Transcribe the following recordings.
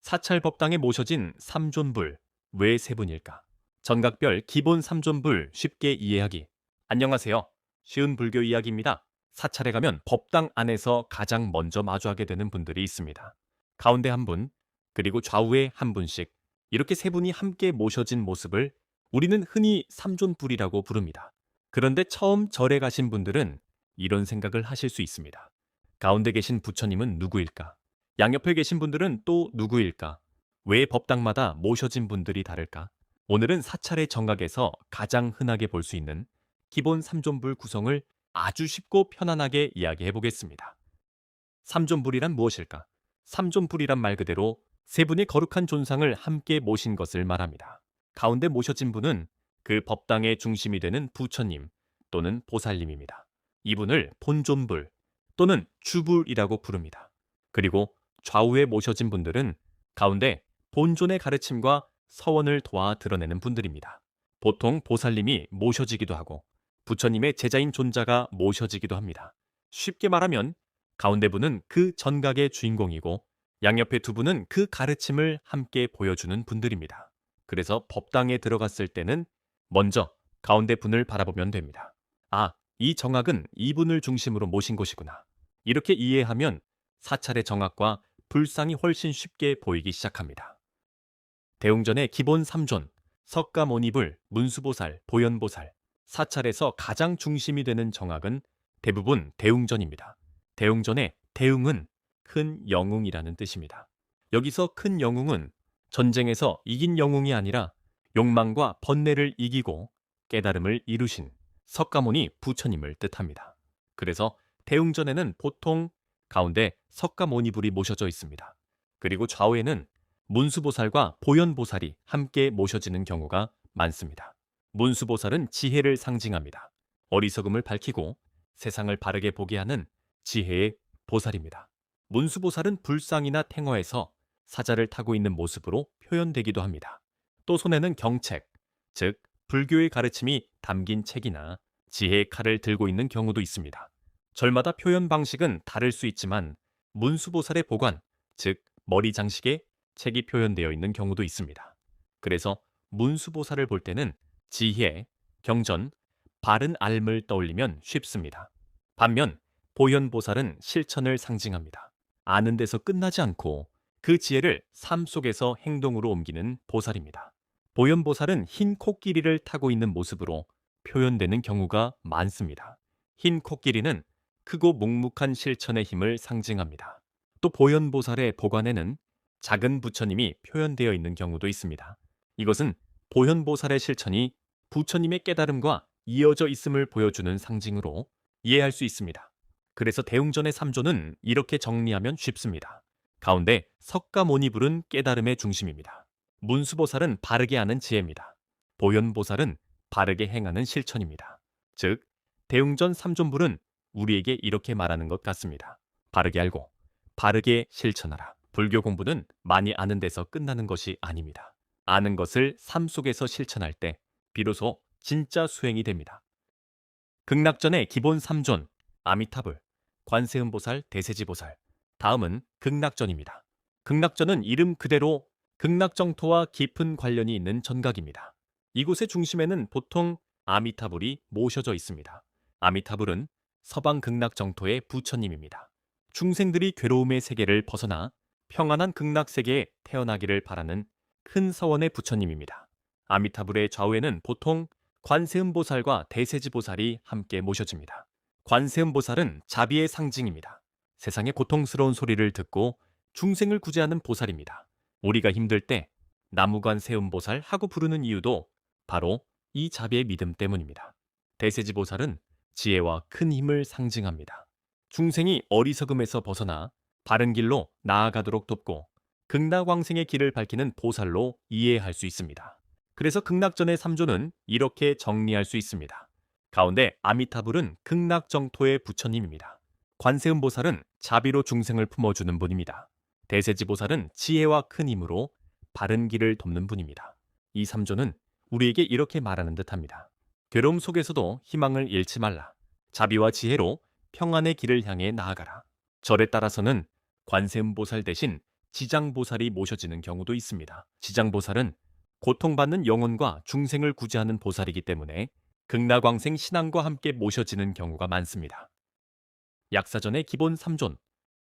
사찰법당에 모셔진 삼존불, 왜 세 분일까? 전각별 기본 삼존불 쉽게 이해하기. 안녕하세요. 쉬운 불교 이야기입니다. 사찰에 가면 법당 안에서 가장 먼저 마주하게 되는 분들이 있습니다. 가운데 한 분, 그리고 좌우에 한 분씩, 이렇게 세 분이 함께 모셔진 모습을 우리는 흔히 삼존불이라고 부릅니다. 그런데 처음 절에 가신 분들은 이런 생각을 하실 수 있습니다. 가운데 계신 부처님은 누구일까? 양옆에 계신 분들은 또 누구일까? 왜 법당마다 모셔진 분들이 다를까? 오늘은 사찰의 정각에서 가장 흔하게 볼 수 있는 기본 삼존불 구성을 아주 쉽고 편안하게 이야기해 보겠습니다. 삼존불이란 무엇일까? 삼존불이란 말 그대로 세 분의 거룩한 존상을 함께 모신 것을 말합니다. 가운데 모셔진 분은 그 법당의 중심이 되는 부처님 또는 보살님입니다. 이분을 본존불 또는 주불이라고 부릅니다. 그리고 좌우에 모셔진 분들은 가운데 본존의 가르침과 서원을 도와 드러내는 분들입니다. 보통 보살님이 모셔지기도 하고 부처님의 제자인 존자가 모셔지기도 합니다. 쉽게 말하면 가운데 분은 그 전각의 주인공이고 양옆에 두 분은 그 가르침을 함께 보여주는 분들입니다. 그래서 법당에 들어갔을 때는 먼저 가운데 분을 바라보면 됩니다. 아, 이 정각은 이분을 중심으로 모신 곳이구나. 이렇게 이해하면 사찰의 정각과 불상이 훨씬 쉽게 보이기 시작합니다. 대웅전의 기본 3존, 석가모니불, 문수보살, 보현보살, 사찰에서 가장 중심이 되는 정학은 대부분 대웅전입니다. 대웅전의 대웅은 큰 영웅이라는 뜻입니다. 여기서 큰 영웅은 전쟁에서 이긴 영웅이 아니라 욕망과 번뇌를 이기고 깨달음을 이루신 석가모니 부처님을 뜻합니다. 그래서 대웅전에는 보통 가운데 석가모니불이 모셔져 있습니다. 그리고 좌우에는 문수보살과 보현보살이 함께 모셔지는 경우가 많습니다. 문수보살은 지혜를 상징합니다. 어리석음을 밝히고 세상을 바르게 보게 하는 지혜의 보살입니다. 문수보살은 불상이나 탱허에서 사자를 타고 있는 모습으로 표현되기도 합니다. 또 손에는 경책, 즉 불교의 가르침이 담긴 책이나 지혜의 칼을 들고 있는 경우도 있습니다. 절마다 표현 방식은 다를 수 있지만 문수보살의 보관, 즉 머리 장식에 책이 표현되어 있는 경우도 있습니다. 그래서 문수보살을 볼 때는 지혜, 경전, 바른 알을 떠올리면 쉽습니다. 반면 보현보살은 실천을 상징합니다. 아는 데서 끝나지 않고 그 지혜를 삶 속에서 행동으로 옮기는 보살입니다. 보현보살은 흰 코끼리를 타고 있는 모습으로 표현되는 경우가 많습니다. 흰 코끼리는 크고 묵묵한 실천의 힘을 상징합니다. 또 보현보살의 보관에는 작은 부처님이 표현되어 있는 경우도 있습니다. 이것은 보현보살의 실천이 부처님의 깨달음과 이어져 있음을 보여주는 상징으로 이해할 수 있습니다. 그래서 대웅전의 3조는 이렇게 정리하면 쉽습니다. 가운데 석가모니불은 깨달음의 중심입니다. 문수보살은 바르게 아는 지혜입니다. 보현보살은 바르게 행하는 실천입니다. 즉, 대웅전 3존불은 우리에게 이렇게 말하는 것 같습니다. 바르게 알고 바르게 실천하라. 불교 공부는 많이 아는 데서 끝나는 것이 아닙니다. 아는 것을 삶 속에서 실천할 때 비로소 진짜 수행이 됩니다. 극락전의 기본 3존, 아미타불, 관세음보살, 대세지보살, 다음은 극락전입니다. 극락전은 이름 그대로 극락정토와 깊은 관련이 있는 전각입니다. 이곳의 중심에는 보통 아미타불이 모셔져 있습니다. 아미타불은 서방 극락정토의 부처님입니다. 중생들이 괴로움의 세계를 벗어나 평안한 극락세계에 태어나기를 바라는 큰 서원의 부처님입니다. 아미타불의 좌우에는 보통 관세음보살과 대세지보살이 함께 모셔집니다. 관세음보살은 자비의 상징입니다. 세상의 고통스러운 소리를 듣고 중생을 구제하는 보살입니다. 우리가 힘들 때 나무관세음보살 하고 부르는 이유도 바로 이 자비의 믿음 때문입니다. 대세지보살은 지혜와 큰 힘을 상징합니다. 중생이 어리석음에서 벗어나 바른 길로 나아가도록 돕고 극락왕생의 길을 밝히는 보살로 이해할 수 있습니다. 그래서 극락전의 3조는 이렇게 정리할 수 있습니다. 가운데 아미타불은 극락정토의 부처님입니다. 관세음보살은 자비로 중생을 품어주는 분입니다. 대세지보살은 지혜와 큰 힘으로 바른 길을 돕는 분입니다. 이 3조는 우리에게 이렇게 말하는 듯합니다. 괴로움 속에서도 희망을 잃지 말라. 자비와 지혜로 평안의 길을 향해 나아가라. 절에 따라서는 관세음보살 대신 지장보살이 모셔지는 경우도 있습니다. 지장보살은 고통받는 영혼과 중생을 구제하는 보살이기 때문에 극락왕생 신앙과 함께 모셔지는 경우가 많습니다. 약사전의 기본 3존,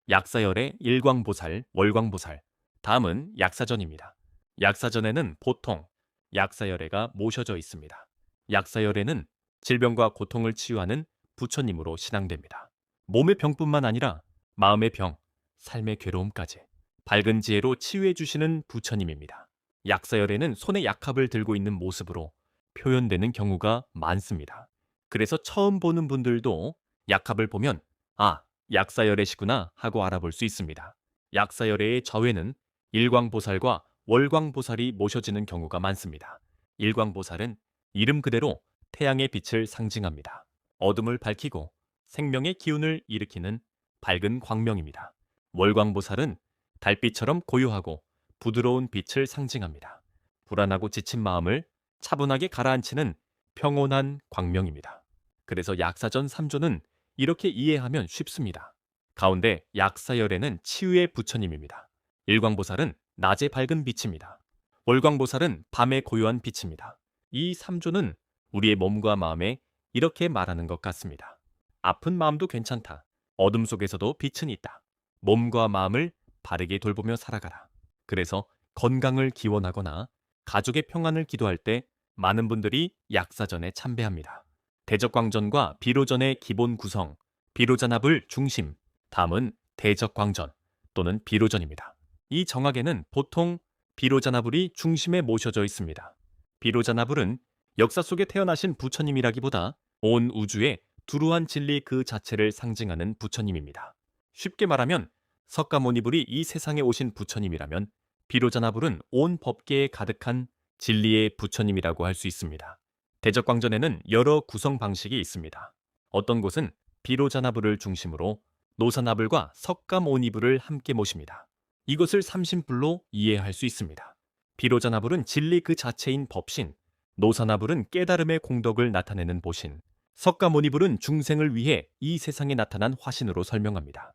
약사열의 일광보살, 월광보살, 다음은 약사전입니다. 약사전에는 보통 약사열애가 모셔져 있습니다. 약사열애는 질병과 고통을 치유하는 부처님으로 신앙됩니다. 몸의 병뿐만 아니라 마음의 병, 삶의 괴로움까지 밝은 지혜로 치유해 주시는 부처님입니다. 약사열애는 손에 약합을 들고 있는 모습으로 표현되는 경우가 많습니다. 그래서 처음 보는 분들도 약합을 보면 아, 약사열애시구나 하고 알아볼 수 있습니다. 약사열애의 좌우에는 일광보살과 월광보살이 모셔지는 경우가 많습니다. 일광보살은 이름 그대로 태양의 빛을 상징합니다. 어둠을 밝히고 생명의 기운을 일으키는 밝은 광명입니다. 월광보살은 달빛처럼 고요하고 부드러운 빛을 상징합니다. 불안하고 지친 마음을 차분하게 가라앉히는 평온한 광명입니다. 그래서 약사전 3조는 이렇게 이해하면 쉽습니다. 가운데 약사열애는 치유의 부처님입니다. 일광보살은 낮의 밝은 빛입니다. 월광보살은 밤의 고요한 빛입니다. 이 3조는 우리의 몸과 마음에 이렇게 말하는 것 같습니다. 아픈 마음도 괜찮다. 어둠 속에서도 빛은 있다. 몸과 마음을 바르게 돌보며 살아가라. 그래서 건강을 기원하거나 가족의 평안을 기도할 때 많은 분들이 약사전에 참배합니다. 대적광전과 비로전의 기본 구성, 비로잔합을 중심, 다음은 대적광전 또는 비로전입니다. 이 정학에는 보통 비로잔합을이 중심에 모셔져 있습니다. 비로잔합을은 역사 속에 태어나신 부처님이라기보다 온 우주의 두루한 진리 그 자체를 상징하는 부처님입니다. 쉽게 말하면 석가모니불이 이 세상에 오신 부처님이라면 비로자나불은 온 법계에 가득한 진리의 부처님이라고 할 수 있습니다. 대적광전에는 여러 구성 방식이 있습니다. 어떤 곳은 비로자나불을 중심으로 노사나불과 석가모니불을 함께 모십니다. 이것을 삼신불로 이해할 수 있습니다. 비로자나불은 진리 그 자체인 법신, 노사나불은 깨달음의 공덕을 나타내는 보신, 석가모니불은 중생을 위해 이 세상에 나타난 화신으로 설명합니다.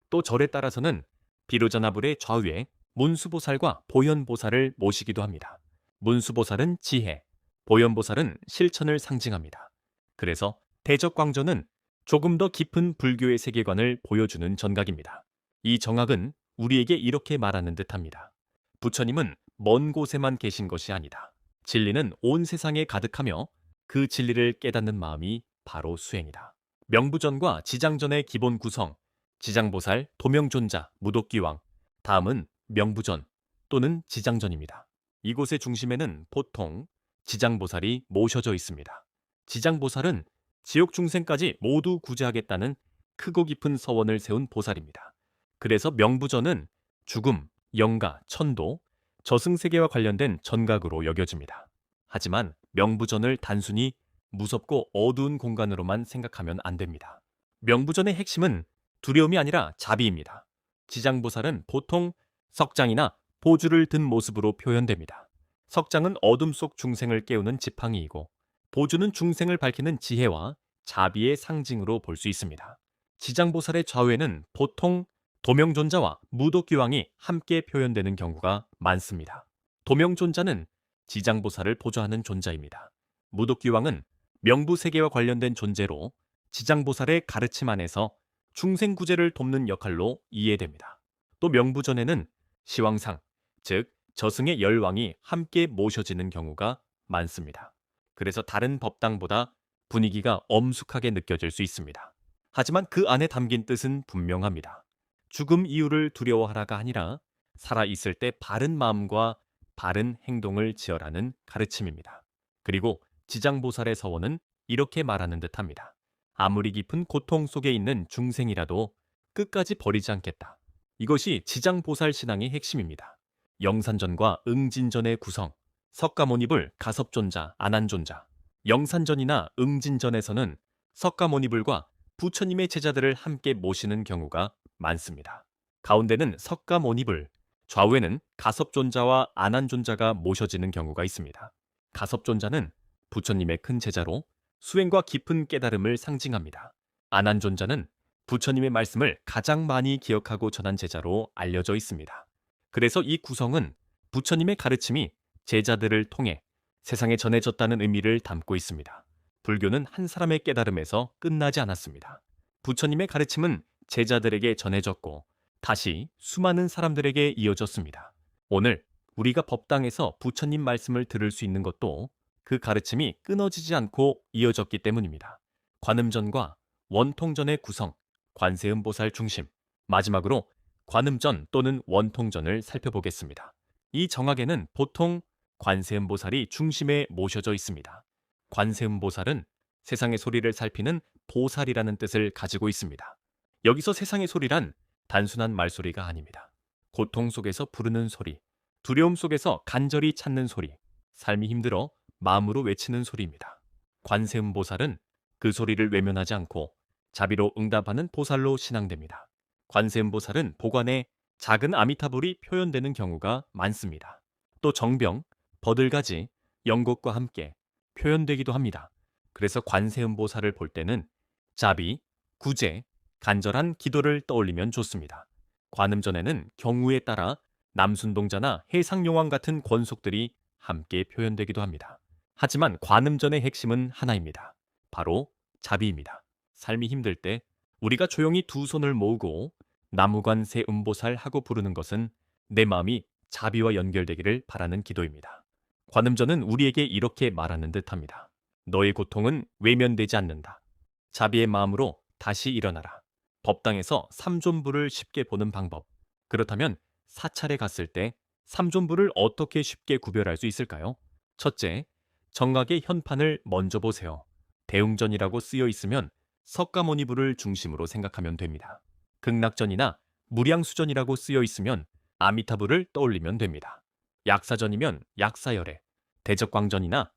또 절에 따라서는 비로자나불의 좌우에 문수보살과 보현보살을 모시기도 합니다. 문수보살은 지혜, 보현보살은 실천을 상징합니다. 그래서 대적광전은 조금 더 깊은 불교의 세계관을 보여주는 전각입니다. 이 정학은 우리에게 이렇게 말하는 듯합니다. 부처님은 먼 곳에만 계신 것이 아니다. 진리는 온 세상에 가득하며 그 진리를 깨닫는 마음이 바로 수행이다. 명부전과 지장전의 기본 구성, 지장보살, 도명존자, 무도기왕, 다음은 명부전 또는 지장전입니다. 이곳의 중심에는 보통 지장보살이 모셔져 있습니다. 지장보살은 지옥 중생까지 모두 구제하겠다는 크고 깊은 서원을 세운 보살입니다. 그래서 명부전은 죽음, 영가, 천도, 저승세계와 관련된 전각으로 여겨집니다. 하지만 명부전을 단순히 무섭고 어두운 공간으로만 생각하면 안 됩니다. 명부전의 핵심은 두려움이 아니라 자비입니다. 지장보살은 보통 석장이나 보주를 든 모습으로 표현됩니다. 석장은 어둠 속 중생을 깨우는 지팡이이고 보주는 중생을 밝히는 지혜와 자비의 상징으로 볼 수 있습니다. 지장보살의 좌우에는 보통 도명존자와 무도기왕이 함께 표현되는 경우가 많습니다. 도명존자는 지장보살을 보좌하는 존자입니다. 무도기왕은 명부세계와 관련된 존재로 지장보살의 가르침 안에서 중생구제를 돕는 역할로 이해됩니다. 또 명부전에는 시왕상, 즉 저승의 열왕이 함께 모셔지는 경우가 많습니다. 그래서 다른 법당보다 분위기가 엄숙하게 느껴질 수 있습니다. 하지만 그 안에 담긴 뜻은 분명합니다. 죽음 이유를 두려워하라가 아니라 살아있을 때 바른 마음과 바른 행동을 지어라는 가르침입니다. 그리고 지장보살의 서원은 이렇게 말하는 듯합니다. 아무리 깊은 고통 속에 있는 중생이라도 끝까지 버리지 않겠다. 이것이 지장보살 신앙의 핵심입니다. 영산전과 응진전의 구성, 석가모니불, 가섭존자, 안한존자. 영산전이나 응진전에서는 석가모니불과 부처님의 제자들을 함께 모시는 경우가 많습니다. 가운데는 석가모니불, 좌우에는 가섭존자와 안한존자가 모셔지는 경우가 있습니다. 가섭존자는 부처님의 큰 제자로 수행과 깊은 깨달음을 상징합니다. 안한존자는 부처님의 말씀을 가장 많이 기억하고 전한 제자로 알려져 있습니다. 그래서 이 구성은 부처님의 가르침이 제자들을 통해 세상에 전해졌다는 의미를 담고 있습니다. 불교는 한 사람의 깨달음에서 끝나지 않았습니다. 부처님의 가르침은 제자들에게 전해졌고 다시 수많은 사람들에게 이어졌습니다. 오늘 우리가 법당에서 부처님 말씀을 들을 수 있는 것도 그 가르침이 끊어지지 않고 이어졌기 때문입니다. 관음전과 원통전의 구성, 관세음보살 중심, 마지막으로 관음전 또는 원통전을 살펴보겠습니다. 이 정학에는 보통 관세음보살이 중심에 모셔져 있습니다. 관세음보살은 세상의 소리를 살피는 보살이라는 뜻을 가지고 있습니다. 여기서 세상의 소리란 단순한 말소리가 아닙니다. 고통 속에서 부르는 소리, 두려움 속에서 간절히 찾는 소리, 삶이 힘들어 마음으로 외치는 소리입니다. 관세음보살은 그 소리를 외면하지 않고 자비로 응답하는 보살로 신앙됩니다. 관세음보살은 보관에 작은 아미타불이 표현되는 경우가 많습니다. 또 정병, 버들가지, 영곡과 함께 표현되기도 합니다. 그래서 관세음보살을 볼 때는 자비, 구제, 간절한 기도를 떠올리면 좋습니다. 관음전에는 경우에 따라 남순동자나 해상용왕 같은 권속들이 함께 표현되기도 합니다. 하지만 관음전의 핵심은 하나입니다. 바로 자비입니다. 삶이 힘들 때 우리가 조용히 두 손을 모으고 나무관세 음보살 하고 부르는 것은 내 마음이 자비와 연결되기를 바라는 기도입니다. 관음전은 우리에게 이렇게 말하는 듯합니다. 너의 고통은 외면되지 않는다. 자비의 마음으로 다시 일어나라. 법당에서 삼존부를 쉽게 보는 방법. 그렇다면 사찰에 갔을 때 삼존부를 어떻게 쉽게 구별할 수 있을까요? 첫째, 정각의 현판을 먼저 보세요. 대웅전이라고 쓰여 있으면 석가모니부를 중심으로 생각하면 됩니다. 극락전이나 무량수전이라고 쓰여 있으면 아미타부를 떠올리면 됩니다. 약사전이면 약사열애, 대적광전이나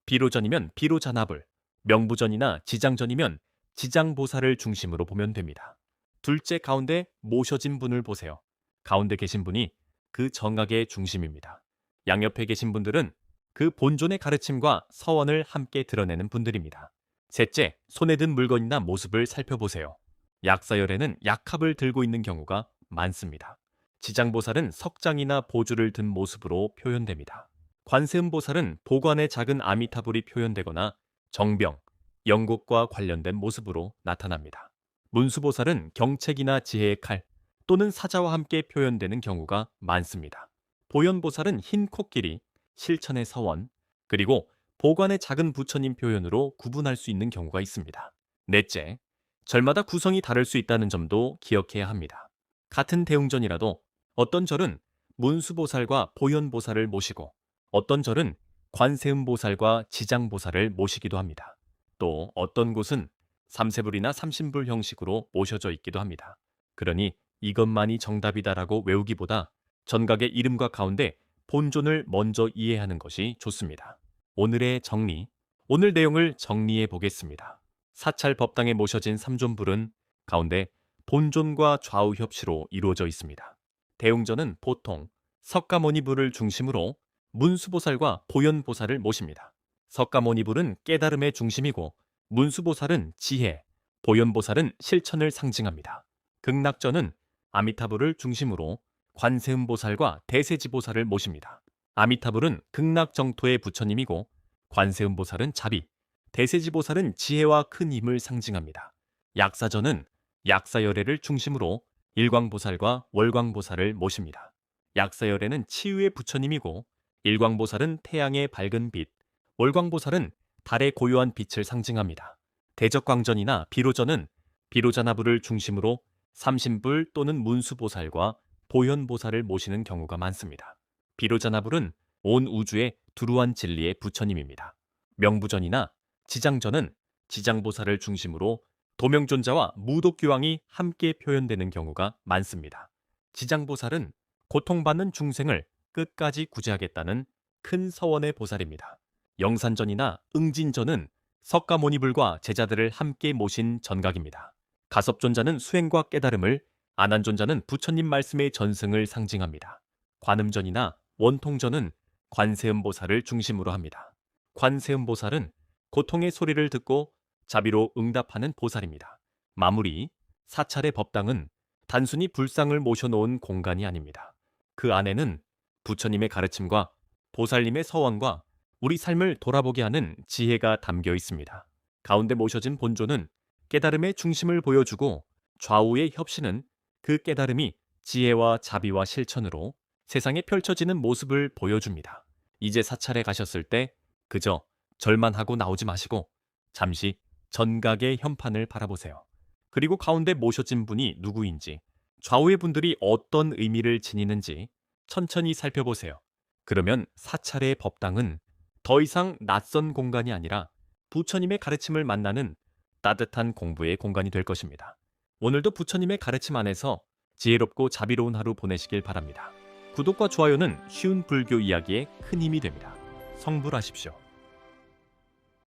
비로전이면 비로자나불, 명부전이나 지장전이면 지장보살을 중심으로 보면 됩니다. 둘째 가운데 모셔진 분을 보세요. 가운데 계신 분이 그 정각의 중심입니다. 양옆에 계신 분들은 그 본존의 가르침과 서원을 함께 드러내는 분들입니다. 셋째, 손에 든 물건이나 모습을 살펴보세요. 약사열에는 약합을 들고 있는 경우가 많습니다. 지장보살은 석장이나 보주를 든 모습으로 표현됩니다. 관세음보살은 보관에 작은 아미타불이 표현되거나 정병, 영국과 관련된 모습으로 나타납니다. 문수보살은 경책이나 지혜의 칼 또는 사자와 함께 표현되는 경우가 많습니다. 보현보살은 흰 코끼리, 실천의 서원, 그리고 보관의 작은 부처님 표현으로 구분할 수 있는 경우가 있습니다. 넷째, 절마다 구성이 다를 수 있다는 점도 기억해야 합니다. 같은 대웅전이라도 어떤 절은 문수보살과 보현보살을 모시고 어떤 절은 관세음보살과 지장보살을 모시기도 합니다. 또 어떤 곳은 삼세불이나 삼신불 형식으로 모셔져 있기도 합니다. 그러니 이것만이 정답이다라고 외우기보다 전각의 이름과 가운데 본존을 먼저 이해하는 것이 좋습니다. 오늘의 정리, 오늘 내용을 정리해 보겠습니다. 사찰 법당에 모셔진 삼존불은 가운데 본존과 좌우 협치로 이루어져 있습니다. 대웅전은 보통 석가모니불을 중심으로 문수보살과 보현보살을 모십니다. 석가모니불은 깨달음의 중심이고 문수보살은 지혜, 보현보살은 실천을 상징합니다. 극락전은 아미타불을 중심으로 관세음보살과 대세지보살을 모십니다. 아미타불은 극락정토의 부처님이고 관세음보살은 자비, 대세지보살은 지혜와 큰 힘을 상징합니다. 약사전은 약사열애를 중심으로 일광보살과 월광보살을 모십니다. 약사열애는 치유의 부처님이고 일광보살은 태양의 밝은 빛, 월광보살은 달의 고요한 빛을 상징합니다. 대적광전이나 비로전은 비로자나불을 중심으로 삼신불 또는 문수보살과 보현보살을 모시는 경우가 많습니다. 비로자나불은 온 우주의 두루한 진리의 부처님입니다. 명부전이나 지장전은 지장보살을 중심으로 도명존자와 무독교왕이 함께 표현되는 경우가 많습니다. 지장보살은 고통받는 중생을 끝까지 구제하겠다는 큰 서원의 보살입니다. 영산전이나 응진전은 석가모니불과 제자들을 함께 모신 전각입니다. 가섭존자는 수행과 깨달음을, 아난존자는 부처님 말씀의 전승을 상징합니다. 관음전이나 원통전은 관세음보살을 중심으로 합니다. 관세음보살은 고통의 소리를 듣고 자비로 응답하는 보살입니다. 마무리, 사찰의 법당은 단순히 불상을 모셔놓은 공간이 아닙니다. 그 안에는 부처님의 가르침과 보살님의 서원과 우리 삶을 돌아보게 하는 지혜가 담겨 있습니다. 가운데 모셔진 본조는 깨달음의 중심을 보여주고 좌우의 협신은 그 깨달음이 지혜와 자비와 실천으로 세상에 펼쳐지는 모습을 보여줍니다. 이제 사찰에 가셨을 때 그저 절만 하고 나오지 마시고 잠시 전각의 현판을 바라보세요. 그리고 가운데 모셔진 분이 누구인지, 좌우의 분들이 어떤 의미를 지니는지 천천히 살펴보세요. 그러면 사찰의 법당은 더 이상 낯선 공간이 아니라 부처님의 가르침을 만나는 따뜻한 공부의 공간이 될 것입니다. 오늘도 부처님의 가르침 안에서 지혜롭고 자비로운 하루 보내시길 바랍니다. 구독과 좋아요는 쉬운 불교 이야기에 큰 힘이 됩니다. 성불하십시오.